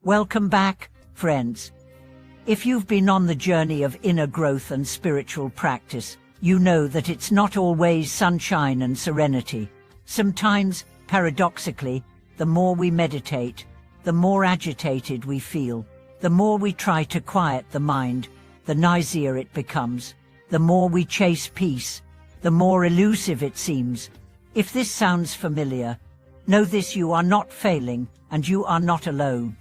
Welcome back, friends. If you've been on the journey of inner growth and spiritual practice, you know that it's not always sunshine and serenity. Sometimes, paradoxically, the more we meditate, the more agitated we feel. The more we try to quiet the mind, the noisier it becomes. The more we chase peace, the more elusive it seems. If this sounds familiar, know this: you are not failing, and you are not alone.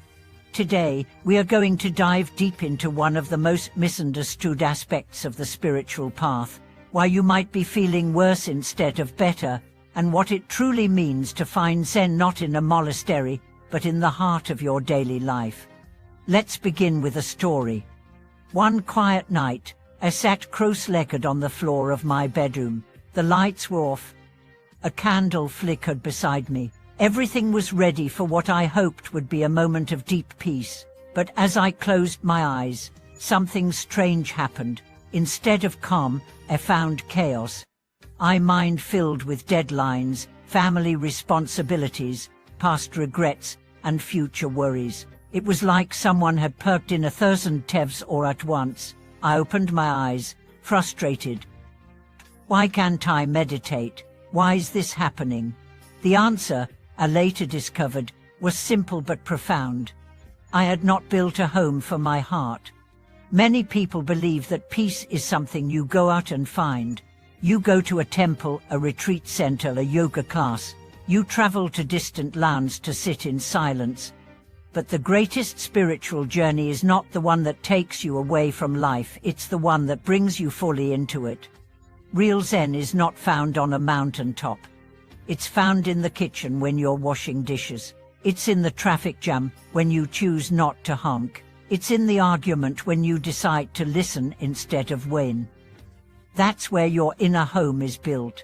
Today, we are going to dive deep into one of the most misunderstood aspects of the spiritual path, why you might be feeling worse instead of better, and what it truly means to find Zen not in a monastery, but in the heart of your daily life. Let's begin with a story. One quiet night, I sat cross-legged on the floor of my bedroom. The lights were off. A candle flickered beside me. Everything was ready for what I hoped would be a moment of deep peace. But as I closed my eyes, something strange happened. Instead of calm, I found chaos. My mind filled with deadlines, family responsibilities, past regrets, and future worries. It was like someone had perked in 1,000 tevs all at once. I opened my eyes, frustrated. Why can't I meditate? Why is this happening? The answer, I later discovered, was simple but profound. I had not built a home for my heart. Many people believe that peace is something you go out and find. You go to a temple, a retreat center, a yoga class. You travel to distant lands to sit in silence. But the greatest spiritual journey is not the one that takes you away from life, it's the one that brings you fully into it. Real Zen is not found on a mountaintop. It's found in the kitchen when you're washing dishes. It's in the traffic jam when you choose not to honk. It's in the argument when you decide to listen instead of win. That's where your inner home is built.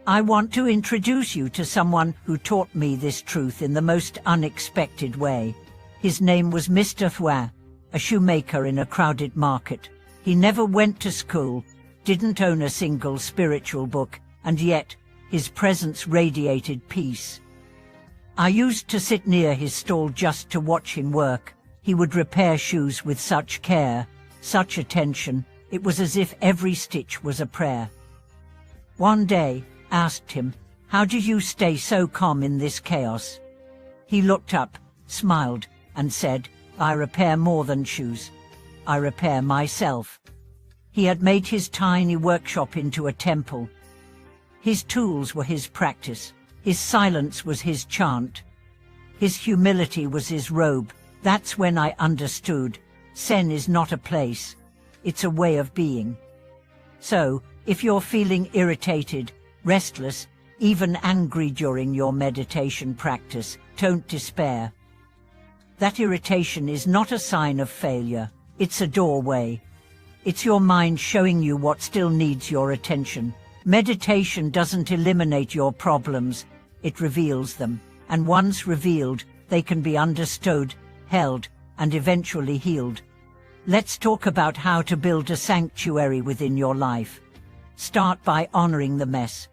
I want to introduce you to someone who taught me this truth in the most unexpected way. His name was Mr. Hua, a shoemaker in a crowded market. He never went to school, didn't own a single spiritual book, and yet his presence radiated peace. I used to sit near his stall just to watch him work. He would repair shoes with such care, such attention. It was as if every stitch was a prayer. One day, I asked him, "How do you stay so calm in this chaos?" He looked up, smiled, and said, "I repair more than shoes. I repair myself." He had made his tiny workshop into a temple. His tools were his practice. His silence was his chant. His humility was his robe. That's when I understood. Zen is not a place. It's a way of being. So, if you're feeling irritated, restless, even angry during your meditation practice, don't despair. That irritation is not a sign of failure. It's a doorway. It's your mind showing you what still needs your attention. Meditation doesn't eliminate your problems, it reveals them. And once revealed, they can be understood, held, and eventually healed. Let's talk about how to build a sanctuary within your life. Start by honoring the mess.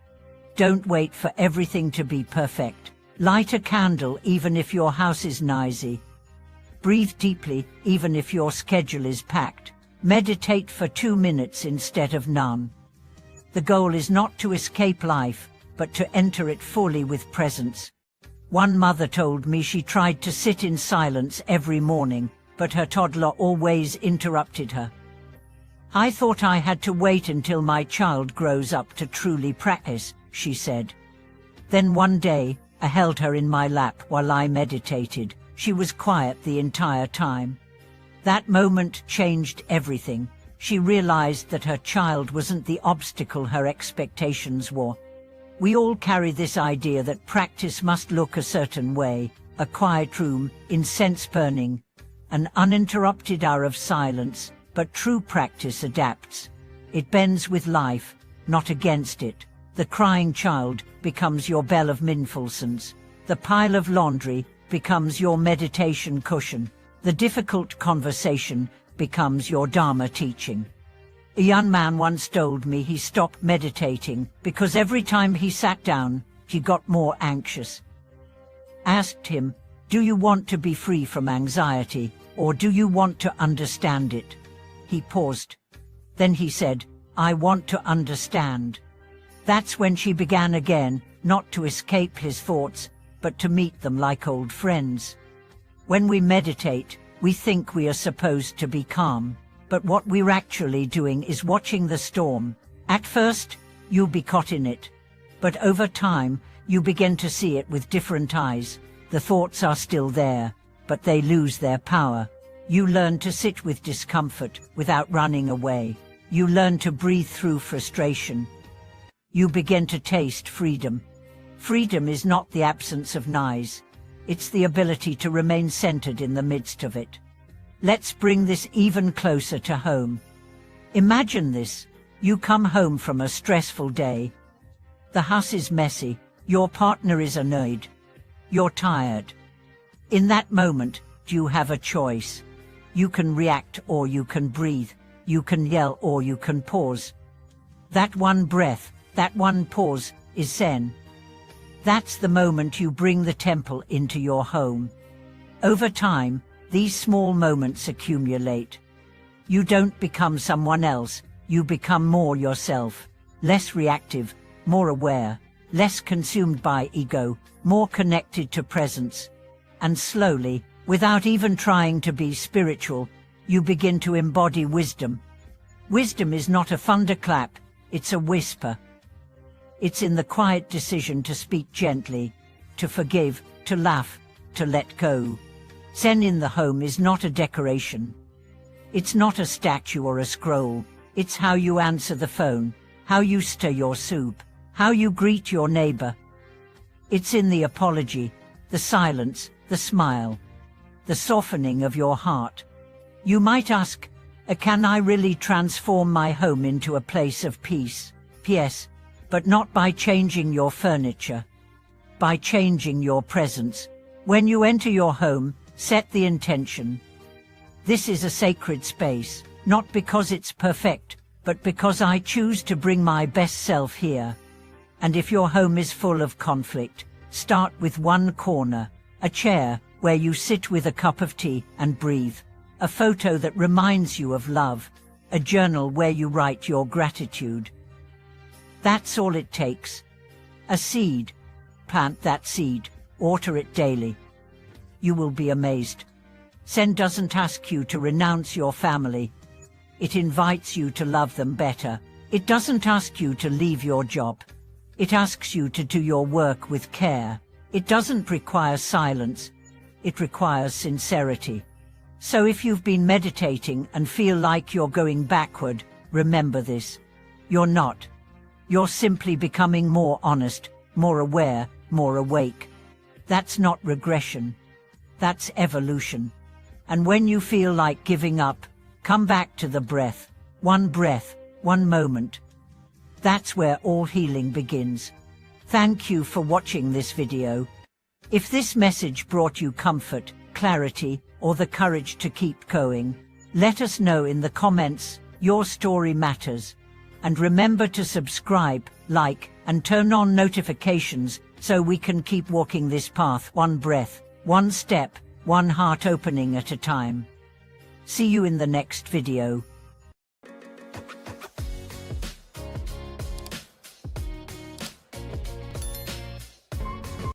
Don't wait for everything to be perfect. Light a candle even if your house is noisy. Breathe deeply even if your schedule is packed. Meditate for 2 minutes instead of none. The goal is not to escape life, but to enter it fully with presence. One mother told me she tried to sit in silence every morning, but her toddler always interrupted her. "I thought I had to wait until my child grows up to truly practice," she said. Then one day, I held her in my lap while I meditated. She was quiet the entire time. That moment changed everything. She realized that her child wasn't the obstacle her expectations were. We all carry this idea that practice must look a certain way: a quiet room, incense burning, an uninterrupted hour of silence. But true practice adapts. It bends with life, not against it. The crying child becomes your bell of mindfulness. The pile of laundry becomes your meditation cushion. The difficult conversation becomes your Dharma teaching. A young man once told me he stopped meditating because every time he sat down, he got more anxious. I asked him, Do you want to be free from anxiety, or do you want to understand it? He paused. Then he said, I want to understand. That's when she began again, not to escape his thoughts, but to meet them like old friends. When we meditate, we think we are supposed to be calm, but what we're actually doing is watching the storm. At first, you'll be caught in it, but over time, you begin to see it with different eyes. The thoughts are still there, but they lose their power. You learn to sit with discomfort without running away. You learn to breathe through frustration. You begin to taste freedom. Freedom is not the absence of noise. It's the ability to remain centered in the midst of it. Let's bring this even closer to home. Imagine this. You come home from a stressful day. The house is messy. Your partner is annoyed. You're tired. In that moment, you have a choice. You can react or you can breathe. You can yell or you can pause. That one breath, that one pause, is Zen. That's the moment you bring the temple into your home. Over time, these small moments accumulate. You don't become someone else, you become more yourself, less reactive, more aware, less consumed by ego, more connected to presence. And slowly, without even trying to be spiritual, you begin to embody wisdom. Wisdom is not a thunderclap, it's a whisper. It's in the quiet decision to speak gently, to forgive, to laugh, to let go. Zen in the home is not a decoration. It's not a statue or a scroll. It's how you answer the phone, how you stir your soup, how you greet your neighbor. It's in the apology, the silence, the smile, the softening of your heart. You might ask, can I really transform my home into a place of peace? Yes, but not by changing your furniture, by changing your presence. When you enter your home, set the intention. This is a sacred space, not because it's perfect, but because I choose to bring my best self here. And if your home is full of conflict, start with one corner, a chair where you sit with a cup of tea and breathe, a photo that reminds you of love, a journal where you write your gratitude. That's all it takes. A seed. Plant that seed, water it daily. You will be amazed. Zen doesn't ask you to renounce your family. It invites you to love them better. It doesn't ask you to leave your job. It asks you to do your work with care. It doesn't require silence. It requires sincerity. So if you've been meditating and feel like you're going backward, remember this. You're not. You're simply becoming more honest, more aware, more awake. That's not regression. That's evolution. And when you feel like giving up, come back to the breath, one moment. That's where all healing begins. Thank you for watching this video. If this message brought you comfort, clarity, or the courage to keep going, let us know in the comments. Your story matters. And remember to subscribe, like, and turn on notifications so we can keep walking this path one breath, one step, one heart opening at a time. See you in the next video.